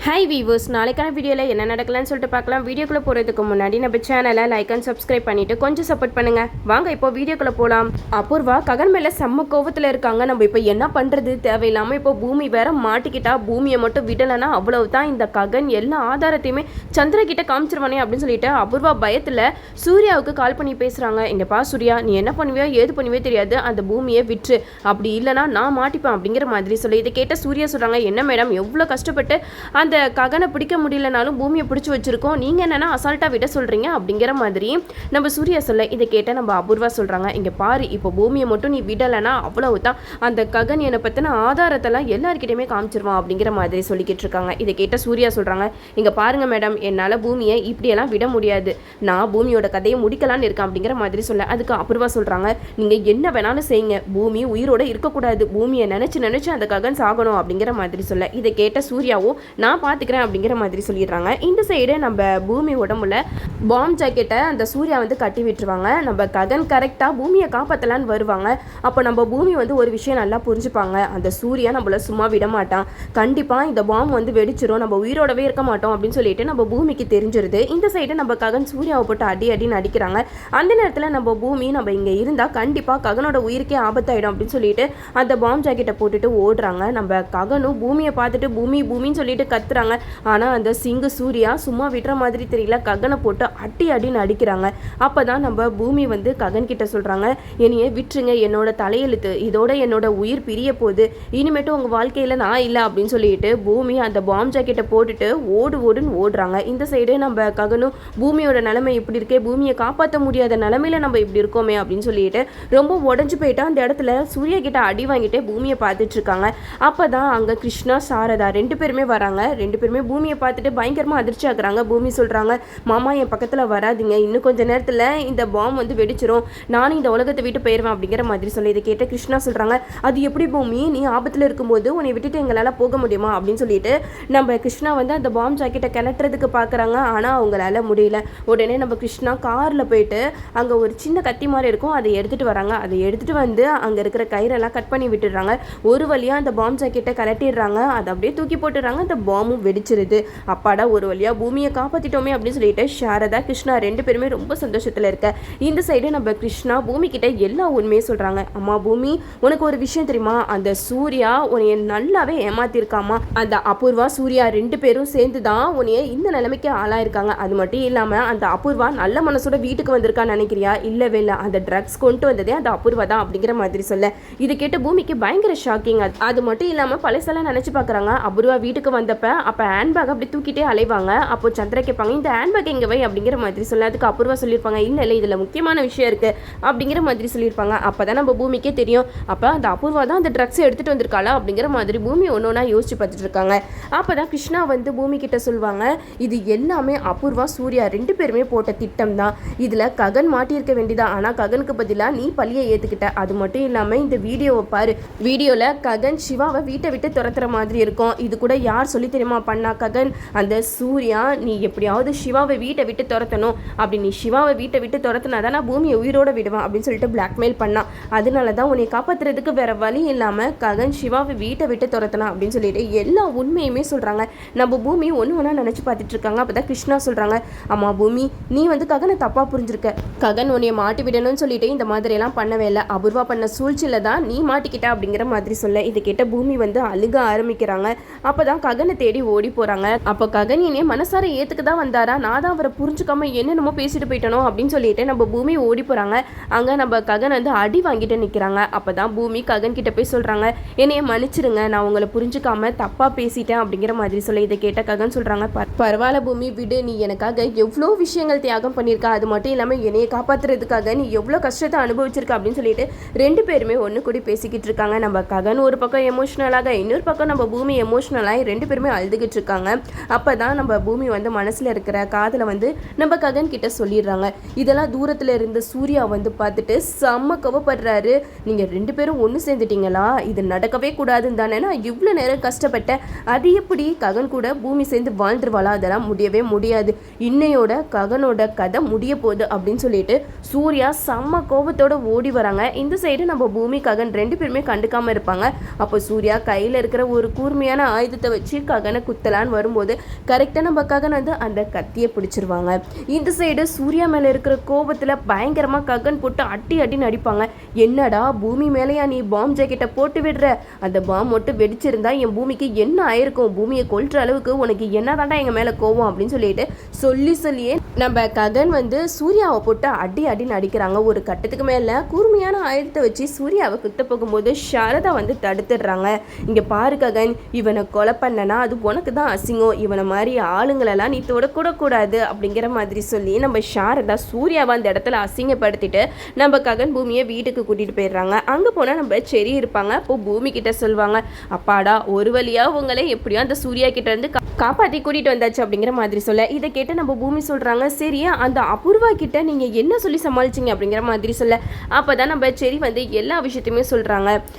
Hi viewers, நாளைக்கான வீடியோவில் என்ன நடக்கலான்னு சொல்லிட்டு பார்க்கலாம். வீடியோக்குள்ளே போகிறதுக்கு முன்னாடி நம்ம சேனலை லைக் அண்ட் சப்ஸ்கிரைப் பண்ணிவிட்டு கொஞ்சம் சப்போர்ட் பண்ணுங்கள். வாங்க இப்போ வீடியோக்குள்ளே போகலாம். அபூர்வா ககன் மேலே செம்ம கோவத்தில் இருக்காங்க. நம்ம இப்போ என்ன பண்ணுறது, தேவையில்லாமல் இப்போ பூமி வேற மாட்டிக்கிட்டா பூமியை மட்டும் விடலைன்னா அவ்வளவு தான், இந்த ககன் எல்லா ஆதாரத்தையுமே சந்திரகிட்ட காமிச்சிருவானே அப்படின்னு சொல்லிட்டு அபூர்வா பயத்தில் சூர்யாவுக்கு கால் பண்ணி பேசுகிறாங்க. இங்கேப்பா சூர்யா, நீ என்ன பண்ணுவியோ ஏது பண்ணுவியோ தெரியாது, அந்த பூமியை விற்று, அப்படி இல்லைனா நான் மாட்டிப்பேன் அப்படிங்கிற மாதிரி சொல்லி இதை கேட்ட சூர்யா சொல்கிறாங்க, என்ன மேடம் எவ்வளோ கஷ்டப்பட்டு அந்த ககனை பிடிக்க முடியலனாலும் பூமியை பிடிச்சி வச்சிருக்கோம், நீங்கள் என்னென்னா அசால்ட்டாக விட சொல்கிறீங்க அப்படிங்கிற மாதிரி நம்ம சூர்யா சொல்ல இதை கேட்டால் நம்ம அபூர்வா சொல்கிறாங்க, இங்கே பாரு, இப்போ பூமியை மட்டும் நீ விடலைன்னா அவ்வளவு தான், அந்த ககன் என்னை பற்றின ஆதாரத்தெல்லாம் எல்லாருக்கிட்டையுமே காமிச்சிருவான் அப்படிங்கிற மாதிரி சொல்லிக்கிட்டு இருக்காங்க. இதை கேட்ட சூர்யா சொல்கிறாங்க, இங்கே பாருங்கள் மேடம், என்னால் பூமியை இப்படியெல்லாம் விட முடியாது, நான் பூமியோட கதையை முடிக்கலான்னு இருக்கேன் அப்படிங்கிற மாதிரி சொல்ல அதுக்கு அபூர்வா சொல்கிறாங்க, நீங்கள் என்ன வேணாலும் செய்யுங்க, பூமி உயிரோடு இருக்கக்கூடாது, பூமியை நினச்சி அந்த ககன் சாகணும் அப்படிங்கிற மாதிரி சொல்ல இதை கேட்ட சூர்யாவும் நான் பார்த்துக்கிறேன் அப்படிங்கிற மாதிரி சொல்லிடுறாங்க. இந்த சைடு நம்ம பூமி உடம்புல பாம் ஜாக்கெட்டை அந்த சூர்யா வந்து கட்டி விட்டுருவாங்க. நம்ம ககன் கரெக்டாக பூமியை காப்பாற்றலான்னு வருவாங்க. அப்போ நம்ம பூமி வந்து ஒரு விஷயம் நல்லா புரிஞ்சுப்பாங்க, அந்த சூர்யா நம்மள சும்மா விட மாட்டான், கண்டிப்பாக இந்த பாம் வந்து வெடிச்சிரும், நம்ம உயிரோடவே இருக்க மாட்டோம் அப்படின்னு சொல்லிட்டு நம்ம பூமிக்கு தெரிஞ்சிருது. இந்த சைடு நம்ம ககன் சூர்யாவை போட்டு அடின்னு அடிக்கிறாங்க. அந்த நேரத்தில் நம்ம பூமி நம்ம இங்கே இருந்தால் கண்டிப்பாக ககனோட உயிருக்கே ஆபத்தாயிடும் அப்படின்னு சொல்லிட்டு அந்த பாம் ஜாக்கெட்டை போட்டுட்டு ஓடுறாங்க. நம்ம ககனும் பூமியை பார்த்துட்டு பூமின்னு சொல்லிட்டு கத்துறாங்க. ஆனால் அந்த சிங்கு சூர்யா சும்மா விடுற மாதிரி தெரியல, ககனை போட்டு அடின்னு அடிக்கிறாங்க. அப்போ தான் நம்ம பூமி வந்து ககன் கிட்ட சொல்கிறாங்க, என்னையே விட்டுருங்க, என்னோட தலையெழுத்து இதோட என்னோட உயிர் பிரிய போகுது, இனிமேட்டும் உங்கள் வாழ்க்கையில் நான் இல்லை அப்படின்னு சொல்லிட்டு பூமி அந்த பாம் ஜாக்கெட்டை போட்டுட்டு ஓடுன்னு ஓடுறாங்க. இந்த சைடு நம்ம ககனும் பூமியோட நிலைமை இப்படி இருக்கே, பூமியை காப்பாற்ற முடியாத நிலைமையில நம்ம இப்படி இருக்கோமே அப்படின்னு சொல்லிட்டு ரொம்ப உடஞ்சு போயிட்டா அந்த இடத்துல சூர்யா கிட்ட அடி வாங்கிட்டு பூமியை பார்த்துட்டு இருக்காங்க. அப்போ தான் அங்கே கிருஷ்ணா சாரதா ரெண்டு பேருமே வராங்க. ரெண்டு பேருமே பூமியை பார்த்துட்டு பயங்கரமாக அதிர்ச்சி ஆகுறாங்க. பூமி சொல்கிறாங்க, மாமா என் பக்கத்தில் வராதிங்க, இன்னும் கொஞ்சம் நேரத்தில் இந்த பாம் வந்து வெடிச்சிரும், நானும் இந்த உலகத்தை விட்டு போயிடுவேன் அப்படிங்கிற மாதிரி சொல்லி இதை கேட்ட கிருஷ்ணா சொல்கிறாங்க, அது எப்படி பூமி, நீ ஆபத்தில் இருக்கும்போது உன்னை விட்டுட்டு எங்களால் போக முடியுமா அப்படின்னு சொல்லிட்டு நம்ம கிருஷ்ணா வந்து அந்த பாம் ஜாக்கெட்டை கிளட்டுறதுக்கு பார்க்குறாங்க. ஆனால் அவங்களால முடியல. உடனே நம்ம கிருஷ்ணா காரில் போயிட்டு அங்கே ஒரு சின்ன கத்தி மாதிரி இருக்கும், அதை எடுத்துகிட்டு வராங்க. அதை எடுத்துகிட்டு வந்து அங்கே இருக்கிற கயிறெல்லாம் கட் பண்ணி விட்டுடுறாங்க. ஒரு வழியாக அந்த பாம் ஜாக்கெட்டை கலட்டிடுறாங்க. அதை அப்படியே தூக்கி போட்டுடுறாங்க. அந்த பாமும் வெடிச்சிருது. அப்பாடா, ஒரு வழியாக பூமியை காப்பாற்றிட்டோமே அப்படின்னு சொல்லிட்டு சாரதா கிருஷ்ணா ரெண்டு பேருமே ரொம்ப சந்தோஷத்தில் இருக்க. இந்த சைடு நம்ம கிருஷ்ணா பூமி கிட்ட எல்லா உண்மையும் சொல்கிறாங்க. அம்மா பூமி, உனக்கு ஒரு விஷயம் தெரியுமா, அந்த சூர்யா உன்னைய நல்லாவே ஏமாத்திருக்காமா, அந்த அபூர்வா சூர்யா ரெண்டு பேரும் சேர்ந்து தான் உன்னைய இந்த நிலைமைக்கு ஆளாயிருக்காங்க. அது மட்டும் இல்லாமல் அந்த அபூர்வா நல்ல மனசோட வீட்டுக்கு வந்திருக்கான்னு நினைக்கிறியா, இல்லவே இல்லை, அந்த ட்ரக்ஸ் கொண்டு வந்ததே அந்த அபூர்வா தான் அப்படிங்கிற மாதிரி சொல்ல இது கேட்ட பூமிக்கு பயங்கர ஷாக்கிங். அது மட்டும் இல்லாமல் பழசெல்லாம் நினச்சி பார்க்குறாங்க. அபூர்வா வீட்டுக்கு வந்தப்ப அப்போ ஹேண்ட்பேக் அப்படி தூக்கிட்டே அலைவாங்க. அப்போ சந்திரா கேட்பாங்க, இந்த ஹேண்ட்பேக் எங்கே வை அப்படிங்கிற மாதிரி சொல்ல அதுக்கு அபூர்வா சொல்லியிருப்பாங்க, இல்லை இதில் முக்கியமான விஷயம் இருக்குது அப்படிங்கிற மாதிரி சொல்லியிருப்பாங்க. அப்போ தான் நம்ம பூமிக்கே தெரியும், அப்போ அந்த அபூர்வா தான் அந்த ட்ரக்ஸை எடுத்துகிட்டு வந்திருக்காளா அப்படிங்கிற மாதிரி பூமி ஒன்றா யோசிச்சு பார்த்துட்டு இருக்காங்க. அப்போ தான் கிருஷ்ணா வந்து பூமி கிட்ட சொல்லுவாங்க, இது எல்லாமே அபூர்வா சூர்யா ரெண்டு பேருமே போட்ட திட்டம் தான், இதில் ககன் மாட்டியிருக்க வேண்டியதா, ஆனால் ககனுக்கு பதிலாக நீ பழியை ஏற்றுக்கிட்ட. அது மட்டும் இல்லாமல் இந்த வீடியோவை பாரு, வீடியோவில் ககன் சிவாவை வீட்டை விட்டு துரத்துற மாதிரி இருக்கும். இது கூட யார் சொல்லி தெரியுமா பண்ணா, ககன், அந்த சூர்யா, நீ எப்படியாவது சிவாவை வீட்டை விட்டு துரத்தணும், அப்படி நீ சிவாவை வீட்டை விட்டு துரத்துனா தான் நான் பூமியை உயிரோடு விடுவேன் அப்படின்னு சொல்லிட்டு பிளாக்மெயில் பண்ணான். அதனால தான் உன்னை காப்பாற்றுறதுக்கு வேற வழி இல்லாமல் ககன் சிவாவை வீட்டை விட்டு துரத்தனா அப்படின்னு சொல்லிட்டு எல்லா உண்மையுமே சொல்கிறாங்க. நம்ம பூமி ஒன்று நினச்சி பார்த்துட்டு இருக்காங்க. அப்போ தான் கிருஷ்ணா சொல்கிறாங்க, அம்மா பூமி, நீ வந்து ககனை தப்பாக புரிஞ்சிருக்க, ககன் உன்னைய மாட்டி விடணும்னு சொல்லிட்டு இந்த மாதிரியெல்லாம் பண்ணவே இல்லை, அபூர்வா பண்ண சூழ்ச்சியில் தான் நீ மாட்டிக்கிட்ட அப்படிங்கிற மாதிரி சொல்ல இதை கேட்ட பூமி வந்து அழுக ஆரம்பிக்கிறாங்க. அப்போ தான் ககனை தேடி ஓடி போகிறாங்க. அப்போ ககன் என்னைய மனசார ஏற்றுக்கு தான் வந்தாரா, நான் தான் அவரை புரிஞ்சுக்காம என்னென்னமோ பேசிட்டு போயிட்டனோ அப்படின்னு சொல்லிட்டு நம்ம பூமி ஓடி போகிறாங்க. அங்கே நம்ம ககன் வந்து அடி வாங்கிட்டு நிற்கிறாங்க. அப்போ தான் பூமி ககன் கிட்ட போய் சொல்கிறாங்க, என்னைய மன்னிச்சிருங்க, நான் உங்களை புரிஞ்சுக்காம தப்பாக பேசிட்டேன் அப்படிங்கிற மாதிரி சொல்ல இதை கேட்ட ககன் சொல்கிறாங்க, பரவாயில்ல பூமி விடு, நீ எனக்காக எவ்வளோ விஷயங்கள் தியாகம் பண்ணியிருக்கா, அது மட்டும் இல்லாமல் என்னையை காப்பாற்றுறதுக்காக நீ எவ்வளோ கஷ்டத்தை அனுபவிச்சிருக்க அப்படின்னு சொல்லிட்டு ரெண்டு பேருமே ஒன்று கூடி பேசிக்கிட்டு இருக்காங்க. நம்ம ககன் ஒரு பக்கம் எமோஷ்னலாக, இன்னொரு பக்கம் நம்ம பூமி எமோஷ்னலாக ரெண்டு பேருமே அழுதுகிட்டு இருக்காங்க. அப்போ தான் நம்ம பூமி வந்து மனசில் இருக்கிற காதலை வந்து நம்ம ககன் கிட்ட சொல்லிடுறாங்க. இதெல்லாம் தூரத்தில் இருந்த சூர்யா வந்து பார்த்துட்டு செம்ம கவப்படுறாரு, நீங்கள் ரெண்டு பேரும் ஒன்று சேர்ந்துட்டீங்களா, இது நடக்கவே கூடாதுன்னு தானே நான் இவ்வளோ நேரம் கஷ்டப்பட்டேன், அது எப்படி ககன் கூட பூமி சேர்ந்து வாழ்ந்துருவாளா, அதெல்லாம் முடியவே முடியாது, இன்னையோட ககனோட கதை முடிய போகுது அப்படின்னு சொல்லிட்டு சூர்யா செம்ம கோபத்தோட ஓடி வராங்க. இந்த சைடு நம்ம பூமி ககன் ரெண்டு பேருமே கண்டுக்காமல் இருப்பாங்க. அப்போ சூர்யா கையில் இருக்கிற ஒரு கூர்மையான ஆயுதத்தை வச்சு ககன் ககனை குத்தலான்னு வரும்போது கரெக்டாக நம்ம ககன் வந்து அந்த கத்தியை பிடிச்சிருவாங்க. இந்த சைடு சூர்யா மேலே இருக்கிற கோபத்தில் பயங்கரமாக ககன் போட்டு அடி அடின்னு அடிப்பாங்க. என்னடா பூமி மேலேயா நீ பாம் ஜாக்கெட்டை போட்டு விடுற, அந்த பாம் மட்டும் வெடிச்சிருந்தா என் பூமிக்கு என்ன ஆயிருக்கும், பூமியை கொல்ற அளவுக்கு உனக்கு என்னதாண்டா எங்கள் மேலே கோவம் அப்படின்னு சொல்லிட்டு சொல்லியே நம்ம ககன் வந்து சூர்யாவை போட்டு அடி அடின்னு அடிக்கிறாங்க. ஒரு கட்டத்துக்கு மேலே கூர்மையான ஆயுதத்தை வச்சு சூர்யாவை குத்த போகும்போது சாரதா வந்து தடுத்துடுறாங்க. இங்கே பாரு ககன், இவனை கொலை பண்ணனா அது உனக்கு தான் அசிங்கம், இவனை மாதிரி ஆளுங்களெல்லாம் நீ தொடக்கூடாது அப்படிங்கிற மாதிரி சொல்லி நம்ம சாரதா சூர்யாவை அந்த இடத்துல அசிங்கப்படுத்திட்டு நம்ம ககன் பூமியை வீட்டுக்கு கூட்டிகிட்டு போயிடுறாங்க. அங்கே போனால் நம்ம செரி இருப்பாங்க. அப்போ பூமி கிட்ட சொல்லுவாங்க, அப்பாடா ஒரு வழியாக உங்களை எப்படியோ அந்த சூர்யா கிட்ட இருந்து காப்பாற்றி கூட்டிகிட்டு வந்தாச்சு அப்படிங்கிற மாதிரி சொல்ல, இதை கேட்டு நம்ம பூமி சொல்கிறாங்க, சரியா அந்த அபூர்வா கிட்ட நீங்கள் என்ன சொல்லி சமாளிச்சிங்க அப்படிங்கிற மாதிரி சொல்ல, அப்போ தான் நம்ம செரி வந்து எல்லா விஷயத்தையுமே சொல்கிறாங்க.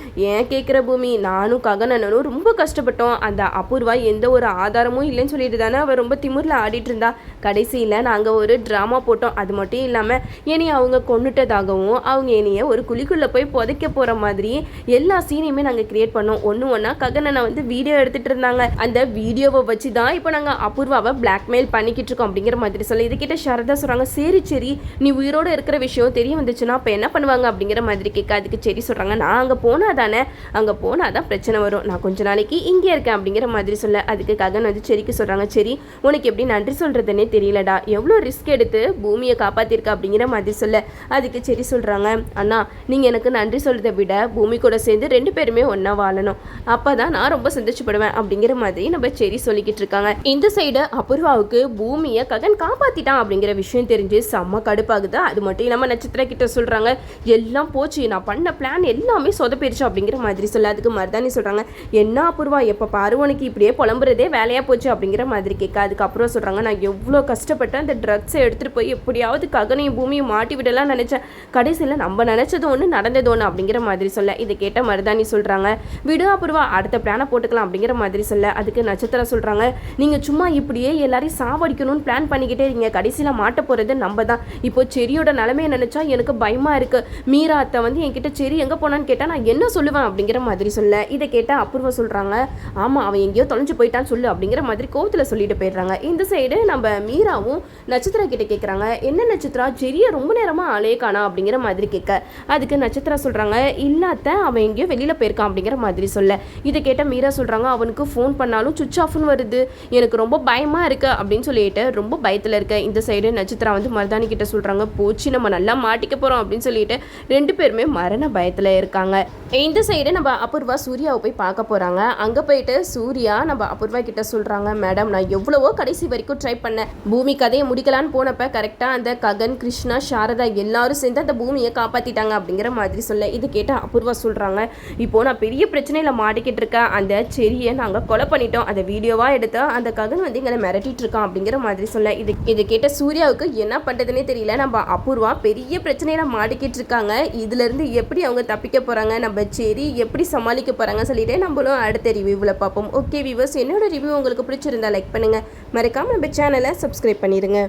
ஏன் கேட்குற பூமி, நானும் ககனனும் ரொம்ப கஷ்டப்பட்டோம், அந்த அபூர்வா எந்த ஒரு ஆதாரமும் இல்லைன்னு சொல்லிட்டு தானே அவள் ரொம்ப திமிரில் ஆடிட்டு இருந்தா, கடைசியில் நாங்கள் ஒரு ட்ராமா போட்டோம், அது மட்டும் இல்லாமல் என்னைய அவங்க கொண்டுட்டதாகவும் அவங்க என்னைய ஒரு குழிக்குள்ளே போய் புதைக்க போகிற மாதிரி எல்லா சீனையுமே நாங்கள் கிரியேட் பண்ணோம். ஒன்றா ககனனை வந்து வீடியோ எடுத்துகிட்டு இருந்தாங்க, அந்த வீடியோவை வச்சு தான் இப்போ நாங்கள் அபூர்வாவை பிளாக்மெயில் பண்ணிக்கிட்டு இருக்கோம் அப்படிங்கிற மாதிரி சொல்ல, இதுக்கிட்ட சாரதா சொல்கிறாங்க, சரி நீ உயிரோடு இருக்கிற விஷயம் தெரிய வந்துச்சுன்னா அப்போ என்ன பண்ணுவாங்க அப்படிங்கிற மாதிரி கேட்க, அதுக்கு சரி சொல்கிறாங்க, நான் அங்கே போனால் தானே, அங்கே போனால் தான் பிரச்சனை வரும், நான் கொஞ்ச நாளைக்கு இங்கே இருக்கேன் அப்படிங்கிற மாதிரி சொல்ல, அதுக்கு ககன் வந்து செரிக்கு சொல்கிறாங்க, சரி உனக்கு எப்படி நன்றி சொல்கிறதுனே தெரியலடா, எவ்வளோ ரிஸ்க் எடுத்து பூமியை காப்பாற்றிருக்க அப்படிங்கிற மாதிரி சொல்ல, அதுக்கு சரி சொல்கிறாங்க, அண்ணா நீங்கள் எனக்கு நன்றி சொல்கிறத விட பூமி கூட சேர்ந்து 2 பேருமே ஒன்றா வாழணும், அப்போ தான் நான் ரொம்ப சந்தோஷப்படுவேன் அப்படிங்கிற மாதிரி நம்ம செரி சொல்லிக்கிட்டு இருக்காங்க. இந்த சைடு அபூர்வாவுக்கு பூமியை ககன் காப்பாற்றிட்டான் அப்படிங்கிற விஷயம் தெரிஞ்சு செம்ம கடுப்பாகுது. அது மட்டும் இல்லாமல் நட்சத்திர கிட்ட சொல்கிறாங்க, எல்லாம் போச்சு, நான் பண்ண பிளான் எல்லாமே சொதப்பிடுச்சு அப்படிங்கிற மாதிரி சொல்ல, அதுக்கு மருதாணி சொல்கிறாங்க, என்ன அபூர்வா எப்போ பாரு உனக்கு இப்படியே புலம்புறதே வேலையாக போச்சு அப்படிங்கிற மாதிரி கேட்க, அதுக்கப்புறம் சொல்கிறாங்க, நான் எவ்வளோ கஷ்டப்பட்டு அந்த ட்ரக்ஸை எடுத்துகிட்டு போய் எப்படியாவது ககனையும் பூமியும் மாட்டி விடலாம் நினச்சேன், கடைசியில் நம்ம நினச்சது ஒன்று நடந்தது ஒன்று அப்படிங்கிற மாதிரி சொல்ல, இதை கேட்ட மருதாணி சொல்கிறாங்க, விடு அபூர்வா அடுத்த பிளானை போட்டுக்கலாம் அப்படிங்கிற மாதிரி சொல்ல, அதுக்கு நட்சத்திரம் சொல்கிறாங்க, நீங்கள் சும்மா இப்படியே எல்லாரையும் சாவடிக்கணும்னு பிளான் பண்ணிக்கிட்டே இருக்கீங்க, கடைசியில் மாட்ட போகிறது நம்ம தான், இப்போ செரியோட நிலைமையை நினச்சா எனக்கு பயமாக இருக்குது, மீரா அத்தை வந்து என்கிட்ட செரி எங்கே போனான்னு கேட்டால் நான் என்ன சொல்லுவேன் அப்படிங்கிற மாதிரி சொல்ல, இதை கேட்டால் அபூர்வா சொல்கிறாங்க, ஆமாம் அவன் எங்கேயோ தொலைஞ்சு போயிட்டான்னு சொல்லு அப்படிங்கிற மாதிரி கோவத்தில் சொல்லிட்டு போயிடுறாங்க. இந்த சைடு நம்ம மீராவும் நட்சத்திரா கிட்ட கேட்குறாங்க, என்ன நட்சத்திரா செரியை ரொம்ப நேரமாக ஆளே காணா அப்படிங்கிற மாதிரி கேட்க, அதுக்கு நட்சத்திரா சொல்கிறாங்க, இல்லாத அவன் எங்கேயோ வெளியில் போயிருக்கான் அப்படிங்கிற மாதிரி சொல்ல, இதை கேட்ட மீரா சொல்கிறாங்க, அவனுக்கு ஃபோன் பண்ணாலும் சுவிட்ச் ஆஃப்னு வருது, எனக்கு ரொம்ப பயமாக இருக்கு அப்படின்னு சொல்லிட்டு ரொம்ப பயத்தில் இருக்க. இந்த சைடு நட்சத்திரா வந்து மருதாணி கிட்ட சொல்கிறாங்க, போச்சு நம்ம நல்லா மாட்டிக்க போகிறோம் அப்படின்னு சொல்லிட்டு 2 பேருமே மரண பயத்தில் இருக்காங்க. இந்த சைடு நம்ம அபூர்வா சூர்யாவை போய் பார்க்க போகிறாங்க. அங்கே போயிட்டு சூர்யா நம்ம அபூர்வா கிட்ட சொல்கிறாங்க, மேடம் நான் எவ்வளவோ கடைசி வரைக்கும் ட்ரை பண்ணேன், பூமி கதையை முடிக்கலான்னு போனப்ப கரெக்டாக அந்த ககன் கிருஷ்ணா சாரதா எல்லாரும் சேர்ந்து அந்த பூமியை காப்பாற்றிட்டாங்க அப்படிங்கிற மாதிரி சொல்ல, இது கேட்ட அபூர்வா சொல்கிறாங்க, இப்போது நான் பெரிய பிரச்சனையில் மாட்டிக்கிட்டு இருக்கேன், அந்த செரியை நாங்கள் கொலை பண்ணிட்டோம், அதை வீடியோவாக எடுத்து அந்த ககன் வந்து எங்களை மிரட்டிட்டு இருக்கான் அப்படிங்கிற மாதிரி சொல்ல, இது கேட்ட சூர்யாவுக்கு என்ன பண்ணுறதுனே தெரியல, நம்ம அபூர்வா பெரிய பிரச்சனையில மாட்டிக்கிட்டு இருக்காங்க, இதுலேருந்து எப்படி அவங்க தப்பிக்க போகிறாங்க, நம்ம செரி எப்படி சமாளிக்க போகிறாங்க சொல்லிட்டு நம்மளும் அடுத்த ரிவ்யூவில் பார்ப்போம். ஓகே வியூவர்ஸ், என்னோட ரிவ்யூ உங்களுக்கு பிடிச்சிருந்தா லைக் பண்ணுங்கள், மறக்காமல் நம்ம சேனலை சப்ஸ்கிரைப் பண்ணிடுங்க.